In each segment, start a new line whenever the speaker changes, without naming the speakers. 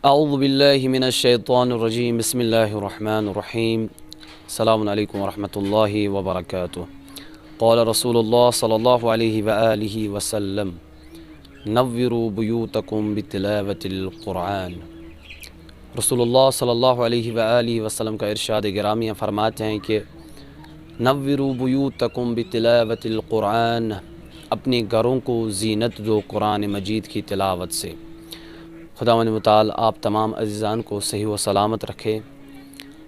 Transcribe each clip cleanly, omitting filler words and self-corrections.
اعوذ باللہ من الشیطان الرجیم بسم اللہ الرحمن الرحیم السلام علیکم ورحمۃ اللہ وبرکاتہ۔ قال رسول اللہ صلی اللہ علیہ وآلہ وسلم نوروا بیوتکم بتلاوت القرآن۔ رسول اللہ صلی اللہ علیہ وآلہ وسلم کا ارشاد گرامی فرماتے ہیں کہ نوروا بیوتکم بتلاوت القرآن، اپنے گھروں کو زینت دو قرآن مجید کی تلاوت سے۔ خداوند متعال آپ تمام عزیزان کو صحیح و سلامت رکھے،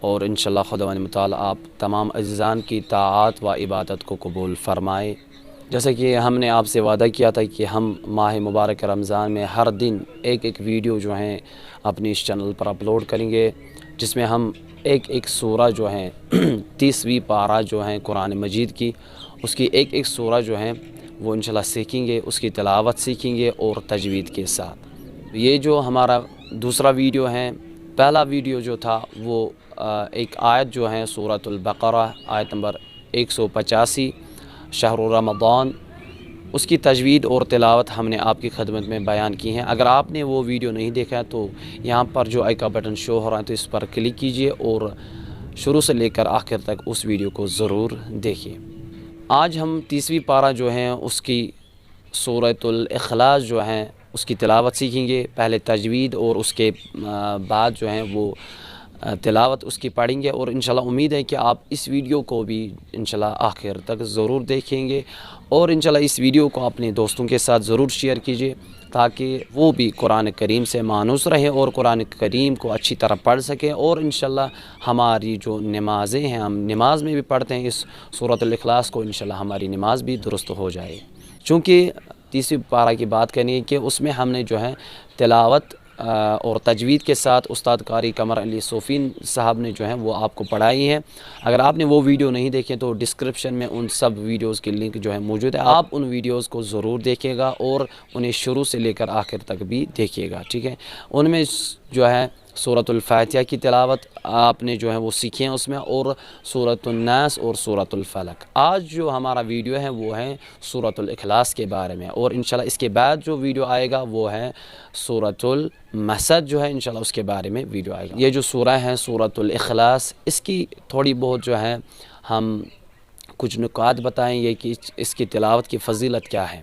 اور انشاءاللہ خداوند متعال آپ تمام عزیزان کی طاعات و عبادت کو قبول فرمائے۔ جیسا کہ ہم نے آپ سے وعدہ کیا تھا کہ ہم ماہ مبارک رمضان میں ہر دن ایک ویڈیو جو ہیں اپنی اس چینل پر اپلوڈ کریں گے، جس میں ہم ایک سورہ جو ہیں 30ویں پارہ جو ہیں قرآن مجید کی، اس کی ایک سورہ جو ہیں وہ انشاءاللہ سیکھیں گے، اس کی تلاوت سیکھیں گے اور تجوید کے ساتھ۔ یہ جو ہمارا دوسرا ویڈیو ہے، پہلا ویڈیو جو تھا وہ ایک آیت جو ہے سورۃ البقرہ آیت نمبر 185 شہر رمضان، اس کی تجوید اور تلاوت ہم نے آپ کی خدمت میں بیان کی ہیں۔ اگر آپ نے وہ ویڈیو نہیں دیکھا ہے تو یہاں پر جو آئی کا بٹن شو ہو رہا ہے تو اس پر کلک کیجئے اور شروع سے لے کر آخر تک اس ویڈیو کو ضرور دیکھیے۔ آج ہم 30ویں پارہ جو ہیں اس کی سورۃ الاخلاص جو ہیں اس کی تلاوت سیکھیں گے، پہلے تجوید اور اس کے بعد جو ہیں وہ تلاوت اس کی پڑھیں گے، اور انشاءاللہ امید ہے کہ آپ اس ویڈیو کو بھی انشاءاللہ آخر تک ضرور دیکھیں گے، اور انشاءاللہ اس ویڈیو کو اپنے دوستوں کے ساتھ ضرور شیئر کیجئے تاکہ وہ بھی قرآن کریم سے مانوس رہیں اور قرآن کریم کو اچھی طرح پڑھ سکیں، اور انشاءاللہ ہماری جو نمازیں ہیں، ہم نماز میں بھی پڑھتے ہیں اس سورۃ الاخلاص کو، انشاءاللہ ہماری نماز بھی درست ہو جائے۔ چونکہ 30ویں پارہ کی بات کرنی ہے کہ اس میں ہم نے جو ہے تلاوت اور تجوید کے ساتھ استاد قاری قمر علی صوفی صاحب نے جو ہے وہ آپ کو پڑھائی ہے۔ اگر آپ نے وہ ویڈیو نہیں دیکھے تو ڈسکرپشن میں ان سب ویڈیوز کی لنک جو ہے موجود ہے، آپ ان ویڈیوز کو ضرور دیکھیے گا اور انہیں شروع سے لے کر آخر تک بھی دیکھیے گا، ٹھیک ہے۔ ان میں جو ہے سورۃ الفاتحہ کی تلاوت آپ نے جو ہے وہ سیکھی ہیں اس میں، اور سورۃ الناس اور سورۃ الفلق۔ آج جو ہمارا ویڈیو ہے وہ ہے سورۃ الاخلاص کے بارے میں، اور انشاءاللہ اس کے بعد جو ویڈیو آئے گا وہ ہے سورۃ المسد جو ہے، انشاءاللہ اس کے بارے میں ویڈیو آئے گا۔ یہ جو سورہ ہے سورۃ الاخلاص، اس کی تھوڑی بہت جو ہے ہم کچھ نکات بتائیں گے کہ اس کی تلاوت کی فضیلت کیا ہے۔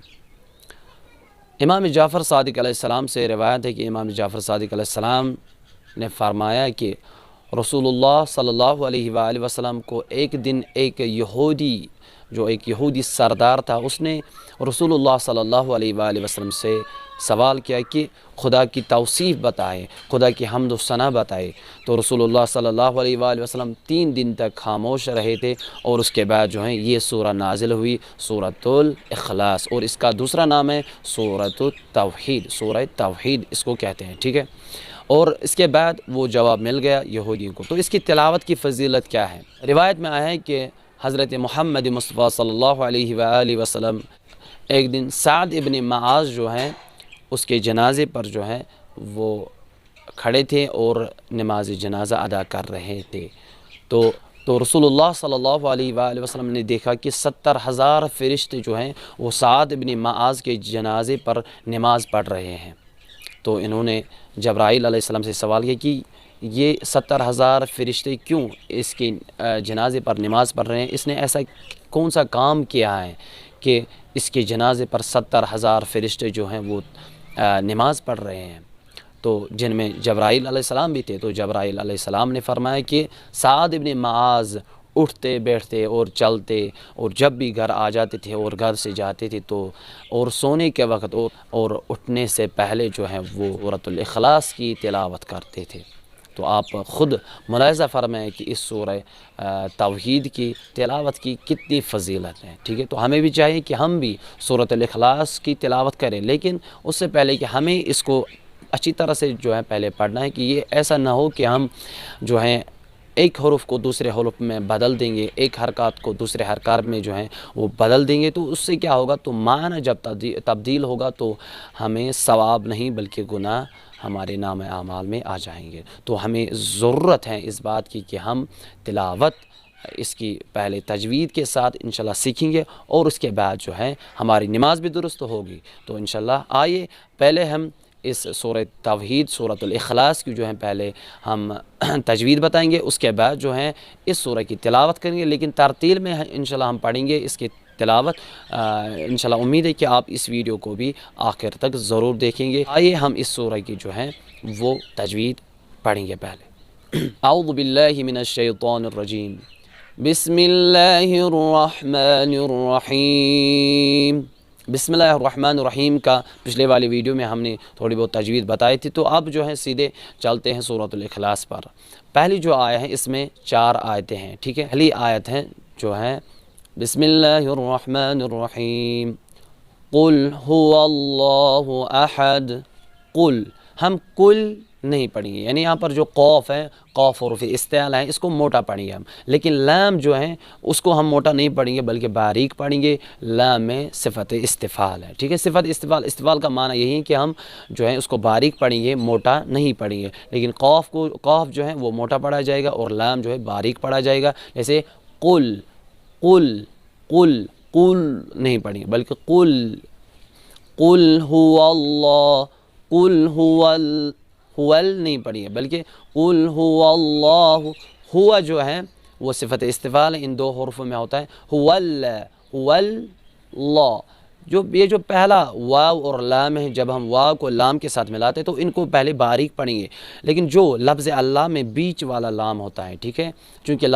امام جعفر صادق علیہ السلام سے روایت ہے کہ امام جعفر صادق علیہ السلام نے فرمایا کہ رسول اللہ صلی اللہ علیہ وآلہ وسلم کو ایک دن ایک یہودی سردار تھا، اس نے رسول اللہ صلی اللہ علیہ وآلہ وسلم سے سوال کیا کہ خدا کی توصیف بتائے، خدا کی حمد و ثنا بتائے، تو رسول اللہ صلی اللہ علیہ وآلہ وسلم 3 دن تک خاموش رہے تھے، اور اس کے بعد جو ہے یہ سورہ نازل ہوئی سورۃ الاخلاص، اور اس کا دوسرا نام ہے سورۃ التوحید، سورہ توحید اس کو کہتے ہیں، ٹھیک ہے۔ اور اس کے بعد وہ جواب مل گیا یہودیوں کو۔ تو اس کی تلاوت کی فضیلت کیا ہے؟ روایت میں آیا ہے کہ حضرت محمد مصطفیٰ صلی اللہ علیہ وآلہ وسلم ایک دن سعد ابن معاذ جو ہیں اس کے جنازے پر جو ہے وہ کھڑے تھے اور نماز جنازہ ادا کر رہے تھے، تو رسول اللہ صلی اللہ علیہ وآلہ وسلم نے دیکھا کہ 70,000 فرشتے جو ہیں وہ سعد ابن معاذ کے جنازے پر نماز پڑھ رہے ہیں۔ تو انہوں نے جبرائیل علیہ السلام سے سوال کیا کہ یہ 70,000 فرشتے کیوں اس کے جنازے پر نماز پڑھ رہے ہیں، اس نے ایسا کون سا کام کیا ہے کہ اس کے جنازے پر 70,000 فرشتے جو ہیں وہ نماز پڑھ رہے ہیں؟ تو جن میں جبرائیل علیہ السلام بھی تھے، تو جبرائیل علیہ السلام نے فرمایا کہ سعد ابن معاذ اٹھتے بیٹھتے اور چلتے، اور جب بھی گھر آ جاتے تھے اور گھر سے جاتے تھے تو اور سونے کے وقت اور اٹھنے سے پہلے جو ہے وہ سورۃ الاخلاص کی تلاوت کرتے تھے۔ تو آپ خود ملاحظہ فرمائیں کہ اس سورہ توحید کی تلاوت کی کتنی فضیلت ہے، ٹھیک ہے۔ تو ہمیں بھی چاہیے کہ ہم بھی سورۃ الاخلاص کی تلاوت کریں، لیکن اس سے پہلے کہ ہمیں اس کو اچھی طرح سے جو ہے پہلے پڑھنا ہے، کہ یہ ایسا نہ ہو کہ ہم جو ہیں ایک حرف کو دوسرے حرف میں بدل دیں گے، ایک حرکات کو دوسرے حرکات میں جو ہیں وہ بدل دیں گے، تو اس سے کیا ہوگا، تو معنی جب تبدیل ہوگا تو ہمیں ثواب نہیں بلکہ گناہ ہمارے نام اعمال میں آ جائیں گے۔ تو ہمیں ضرورت ہے اس بات کی کہ ہم تلاوت اس کی پہلے تجوید کے ساتھ انشاءاللہ سیکھیں گے، اور اس کے بعد جو ہے ہماری نماز بھی درست ہوگی۔ تو انشاءاللہ آئیے پہلے ہم اس سورہ توحید سورۃ الاخلاص کی جو ہے پہلے ہم تجوید بتائیں گے، اس کے بعد جو ہے اس سورہ کی تلاوت کریں گے، لیکن ترتیل میں انشاءاللہ ہم پڑھیں گے اس کی تلاوت۔ انشاءاللہ امید ہے کہ آپ اس ویڈیو کو بھی آخر تک ضرور دیکھیں گے۔ آئیے ہم اس سورہ کی جو ہے وہ تجوید پڑھیں گے پہلے۔ اعوذ باللہ من الشیطان الرجیم، بسم اللہ الرحمن الرحیم۔ بسم اللہ الرحمن الرحیم کا پچھلے والی ویڈیو میں ہم نے تھوڑی بہت تجوید بتائی تھی، تو اب جو ہے سیدھے چلتے ہیں سورۃ الاخلاص پر۔ پہلی جو آیا ہے اس میں 4 آیتیں ہیں، ٹھیک ہے۔ پہلی آیت ہے جو ہے بسم اللہ الرحمن الرحیم، قل هو اللہ احد۔ قل، ہم کل نہیں پڑھیں گے، یعنی یہاں پر جو قوف ہے، قوف حروف استعلا ہے، اس کو موٹا پڑھیں گے ہم، لیکن لام جو ہے اس کو ہم موٹا نہیں پڑھیں گے بلکہ باریک پڑھیں گے۔ لام میں صفت استفعال ہے، ٹھیک ہے۔ صفت استفعال کا معنی یہی ہے کہ ہم جو ہے اس کو باریک پڑھیں گے، موٹا نہیں پڑھیں گے، لیکن قوف جو ہے وہ موٹا پڑھا جائے گا اور لام جو ہے باریک پڑھا جائے گا۔ جیسے قل، قل، قل، قل نہیں پڑھیں گے بلکہ قل، قل هو اللہ، قل هو نہیں پڑھیں گے بلکہ قل هو اللہ۔ ہوا جو ہے وہ صفت استفعال ہے، ان 2 حروفوں میں ہوتا ہے هو اللہ۔ یہ جو پہلا واو اور لام ہے، جب ہم واو کو لام کے ساتھ ملاتے ہیں تو ان کو پہلے باریک پڑھیں گے، لیکن جو لفظ اللہ میں بیچ والا لام ہوتا ہے، ٹھیک ہے، چونکہ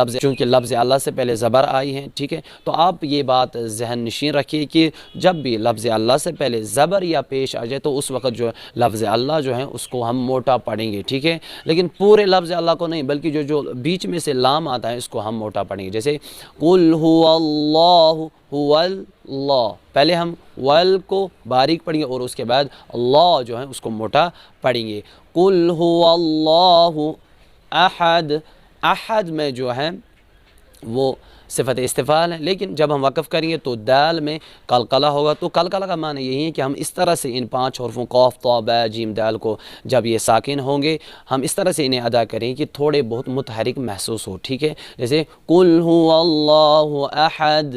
لفظ اللہ سے پہلے زبر آئی ہے، ٹھیک ہے، تو آپ یہ بات ذہن نشین رکھیے کہ جب بھی لفظ اللہ سے پہلے زبر یا پیش آ جائے تو اس وقت جو لفظ اللہ جو ہے اس کو ہم موٹا پڑھیں گے، ٹھیک ہے، لیکن پورے لفظ اللہ کو نہیں بلکہ جو بیچ میں سے لام آتا ہے اس کو ہم موٹا پڑھیں گے۔ جیسے قل هو اللہ، هو اللہ، پہلے ہم ول کو باریک پڑھیں گے اور اس کے بعد اللہ جو ہے اس کو موٹا پڑھیں گے۔ قل هو اللہ احد، احد میں جو ہے وہ صفت استفعال ہے، لیکن جب ہم وقف کریں گے تو دال میں قلقلہ ہوگا، تو قلقلہ کا معنی یہی ہے کہ ہم اس طرح سے ان 5 حروفوں قاف طا با جیم دال کو جب یہ ساکن ہوں گے ہم اس طرح سے انہیں ادا کریں کہ تھوڑے بہت متحرک محسوس ہو، ٹھیک ہے۔ جیسے قل هو اللہ احد،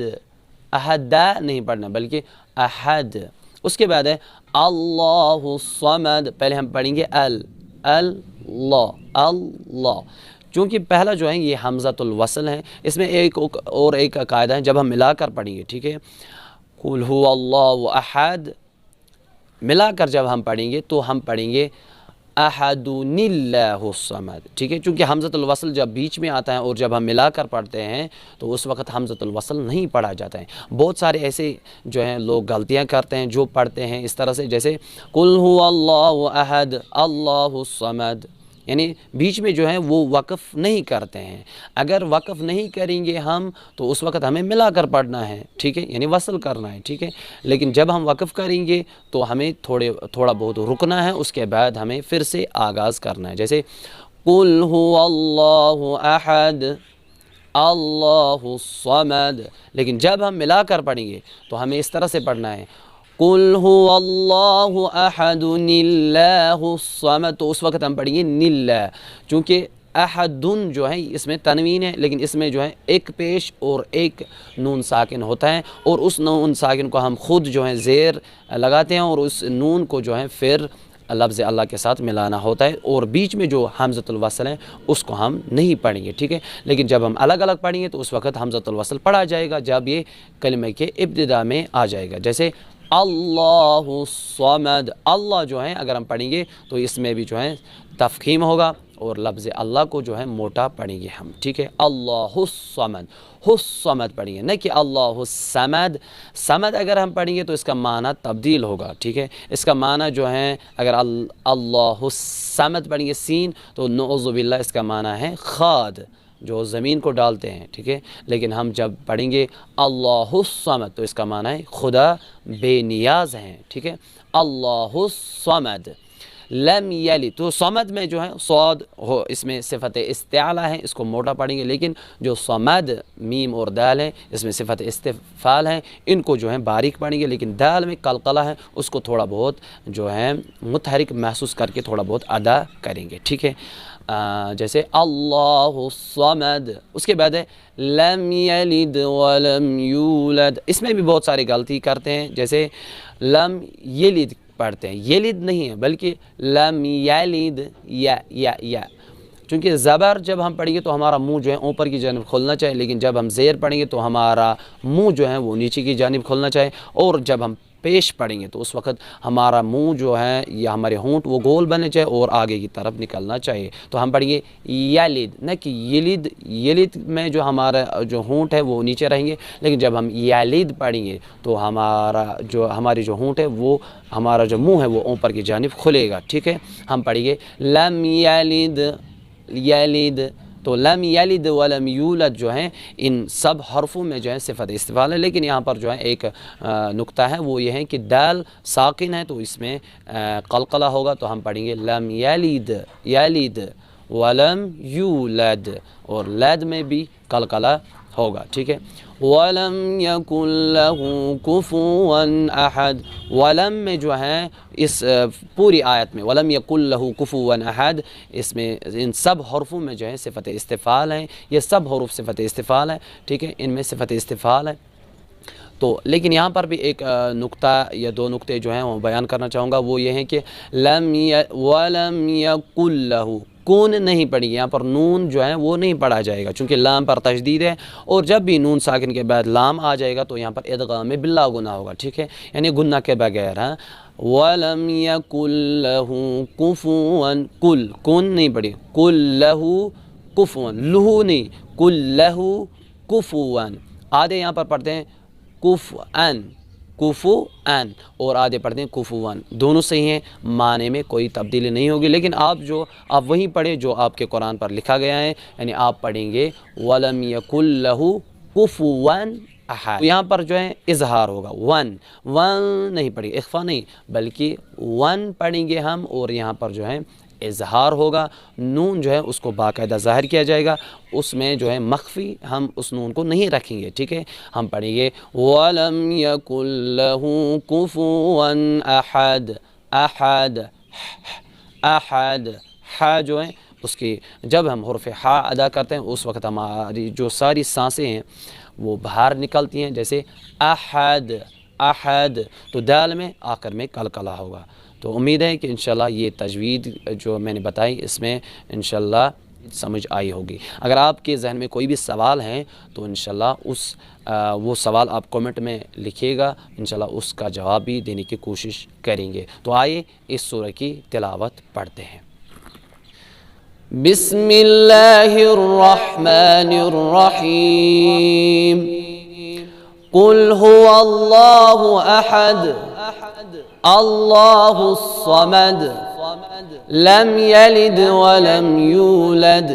احد دا نہیں پڑھنا بلکہ احد۔ اس کے بعد ہے اللہ الصمد، پہلے ہم پڑھیں گے اللہ، اللہ، چونکہ پہلا جو ہے یہ حمزۃ الوصل ہے، اس میں ایک قاعدہ ہے، جب ہم ملا کر پڑھیں گے، ٹھیک ہے، قل هو اللہ احد، ملا کر جب ہم پڑھیں گے تو ہم پڑھیں گے احد اللہ الصمد، ٹھیک ہے، چونکہ حمزۃ الوصل جب بیچ میں آتا ہے اور جب ہم ملا کر پڑھتے ہیں تو اس وقت حمزۃ الوصل نہیں پڑھا جاتا ہے۔ بہت سارے ایسے جو ہیں لوگ غلطیاں کرتے ہیں جو پڑھتے ہیں اس طرح سے، جیسے قل هو اللہ احد اللہ الصمد، یعنی بیچ میں جو ہے وہ وقف نہیں کرتے ہیں۔ اگر وقف نہیں کریں گے ہم تو اس وقت ہمیں ملا کر پڑھنا ہے، ٹھیک ہے، یعنی وصل کرنا ہے، ٹھیک ہے، لیکن جب ہم وقف کریں گے تو ہمیں تھوڑا بہت رکنا ہے، اس کے بعد ہمیں پھر سے آغاز کرنا ہے۔ جیسے قل هو اللہ احد اللہ الصمد، لیکن جب ہم ملا کر پڑھیں گے تو ہمیں اس طرح سے پڑھنا ہے قل هو اللہ احد اللہ الصمد، تو اس وقت ہم پڑھیں گے نلا، چونکہ احدن جو ہے اس میں تنوین ہے، لیکن اس میں جو ہے ایک پیش اور ایک نون ساکن ہوتا ہے، اور اس نون ساکن کو ہم خود جو ہے زیر لگاتے ہیں اور اس نون کو جو ہے پھر لفظ اللہ کے ساتھ ملانا ہوتا ہے، اور بیچ میں جو حمزۃ الوصل ہے اس کو ہم نہیں پڑھیں گے، ٹھیک ہے، لیکن جب ہم الگ الگ پڑھیں گے تو اس وقت حمزۃ الوصل پڑھا جائے گا جب یہ کلمہ کے ابتدا میں آ جائے گا۔ جیسے اللہ الصمد، اللہ جو ہے اگر ہم پڑھیں گے تو اس میں بھی جو ہے تفخیم ہوگا اور لفظ اللہ کو جو ہے موٹا پڑھیں گے ہم، ٹھیک ہے، اللہ الصمد، الصمد پڑھیں گے، نہ کہ اللہ الصمد۔ صمد اگر ہم پڑھیں گے تو اس کا معنی تبدیل ہوگا، ٹھیک ہے، اس کا معنی جو ہے اگر اللہ الصمد پڑھیں گے سین تو نعوذ باللہ اس کا معنی ہے خاد، جو زمین کو ڈالتے ہیں، ٹھیک ہے، لیکن ہم جب پڑھیں گے اللہ الصمد تو اس کا معنی ہے خدا بے نیاز ہیں، ٹھیک ہے، اللہ الصمد۔ لم یلد، تو صمد میں جو ہے صاد ہو، اس میں صفت استعلا ہے، اس کو موٹا پڑھیں گے، لیکن جو صمد میم اور دال ہے اس میں صفت استفعال ہے، ان کو جو ہے باریک پڑھیں گے، لیکن دال میں قلقلہ ہے اس کو تھوڑا بہت جو ہے متحرک محسوس کر کے تھوڑا بہت ادا کریں گے، ٹھیک ہے۔ جیسے اللہ الصمد، اس کے بعد ہے لم یلد ولم یولد، اس میں بھی بہت ساری غلطی کرتے ہیں، جیسے لم یلد پڑھتے ہیں، یلد نہیں ہے بلکہ لم یلد یا چونکہ زبر جب ہم پڑھیں گے تو ہمارا منہ جو ہے اوپر کی جانب کھولنا چاہیے، لیکن جب ہم زیر پڑھیں گے تو ہمارا منہ جو ہے وہ نیچے کی جانب کھولنا چاہیے، اور جب ہم پیش پڑھیں گے تو اس وقت ہمارا منہ جو ہے یا ہمارے ہونٹ وہ گول بننے چاہیے اور آگے کی طرف نکلنا چاہیے۔ تو ہم پڑھیں گے یلد، نہ کہ یلد۔ یلد میں جو ہمارا جو ہونٹ ہے وہ نیچے رہیں گے، لیکن جب ہم یلد پڑھیں گے تو ہماری جو ہونٹ ہے وہ ہمارا جو منہ ہے وہ اوپر کی جانب کھلے گا، ٹھیک ہے۔ ہم پڑھیں گے لم یلد یلد، تو لم یلد ولم یولد جو ہیں ان سب حرفوں میں جو ہے صفت استفعال ہے، لیکن یہاں پر جو ہے ایک نقطہ ہے، وہ یہ ہے کہ دال ساکن ہے تو اس میں قلقلہ ہوگا، تو ہم پڑھیں گے لم یلد یلد ولم یولد، اور لد میں بھی قلقلہ ہوگا، ٹھیک ہے۔ وَلَمْ يَكُنْ لَهُ كُفُوًا أَحَدٌ، ولم میں جو ہے اس پوری آیت میں وَلَمْ يَكُنْ لَهُ كُفُوًا أَحَدٌ، اس میں ان سب حرفوں میں جو ہے صفت استفعال ہیں، یہ سب حروف صفت استفعال ہیں، ٹھیک ہے، ان میں صفت استفعال ہے۔ تو لیکن یہاں پر بھی ایک نقطہ یا دو نقطے جو ہیں وہ بیان کرنا چاہوں گا، وہ یہ ہیں کہ وَلَمْ يَكُنْ لَهُ، کون نہیں پڑھی، یہاں پر نون جو ہے وہ نہیں پڑھا جائے گا چونکہ لام پر تشدید ہے، اور جب بھی نون ساکن کے بعد لام آ جائے گا تو یہاں پر ادغام باللا گناہ ہوگا، ٹھیک ہے، یعنی گناہ کے بغیر۔ ہاں وَلَمْ يَكُنْ لَهُ كُفُوًا، کل کون نہیں پڑھی، قُل لَهُ كُفُوًا، لہو نہیں، قُل لَهُ كُفُوًا، آدھے یہاں پر پڑھتے ہیں کفؤن کفؤن، اور آدھے پڑھتے ہیں کفوان، دونوں صحیح ہیں، معنی میں کوئی تبدیلی نہیں ہوگی، لیکن آپ وہی پڑھیں جو آپ کے قرآن پر لکھا گیا ہے، یعنی آپ پڑھیں گے وَلَمْ يَكُنْ لَهُ كُفُوًا أَحَدٌ، یہاں پر جو ہے اظہار ہوگا، ون نہیں پڑھیں گے، اخفا نہیں بلکہ ون پڑھیں گے ہم، اور یہاں پر جو ہے اظہار ہوگا، نون جو ہے اس کو باقاعدہ ظاہر کیا جائے گا، اس میں جو ہے مخفی ہم اس نون کو نہیں رکھیں گے، ٹھیک ہے۔ ہم پڑھیں گے وَلَمْ يَكُنْ لَهُ كُفُوًا أَحَدٌ، احد احد، ہا جو ہے اس کی جب ہم حرف ہا ادا کرتے ہیں اس وقت ہماری جو ساری سانسیں ہیں وہ باہر نکلتی ہیں، جیسے احد احد، تو دال میں آخر میں قلقلہ ہوگا۔ تو امید ہے کہ انشاءاللہ یہ تجوید جو میں نے بتائی اس میں انشاءاللہ سمجھ آئی ہوگی۔ اگر آپ کے ذہن میں کوئی بھی سوال ہیں تو انشاءاللہ وہ سوال آپ کومنٹ میں لکھیے گا، انشاءاللہ اس کا جواب بھی دینے کی کوشش کریں گے۔ تو آئیے اس سورہ کی تلاوت پڑھتے ہیں۔ بسم اللہ الرحمن الرحیم، قل هو اللہ احد اللہ الصمد لم یلد ولم یولد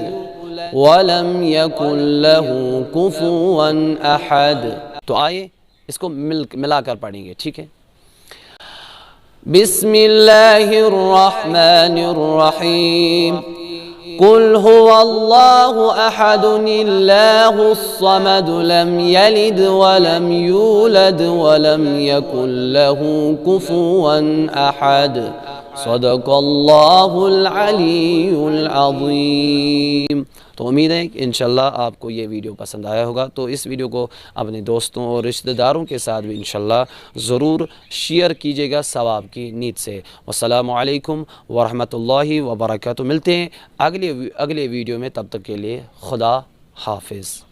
ولم یکن له کفوا احد۔ تو آئیے اس کو ملا کر پڑھیں گے، ٹھیک ہے۔ بسم اللہ الرحمن الرحیم، قل هو اللہ احد اللہ الصمد لم یلد ولم یولد ولم یکن له کفوا احد، صدق اللہ العلی العظیم۔ تو امید ہے کہ انشاءاللہ آپ کو یہ ویڈیو پسند آیا ہوگا، تو اس ویڈیو کو اپنے دوستوں اور رشتہ داروں کے ساتھ بھی انشاءاللہ ضرور شیئر کیجیے گا ثواب کی نیت سے۔ والسلام علیکم ورحمۃ اللہ وبرکاتہ۔ ملتے ہیں اگلے ویڈیو میں، تب تک کے لیے خدا حافظ۔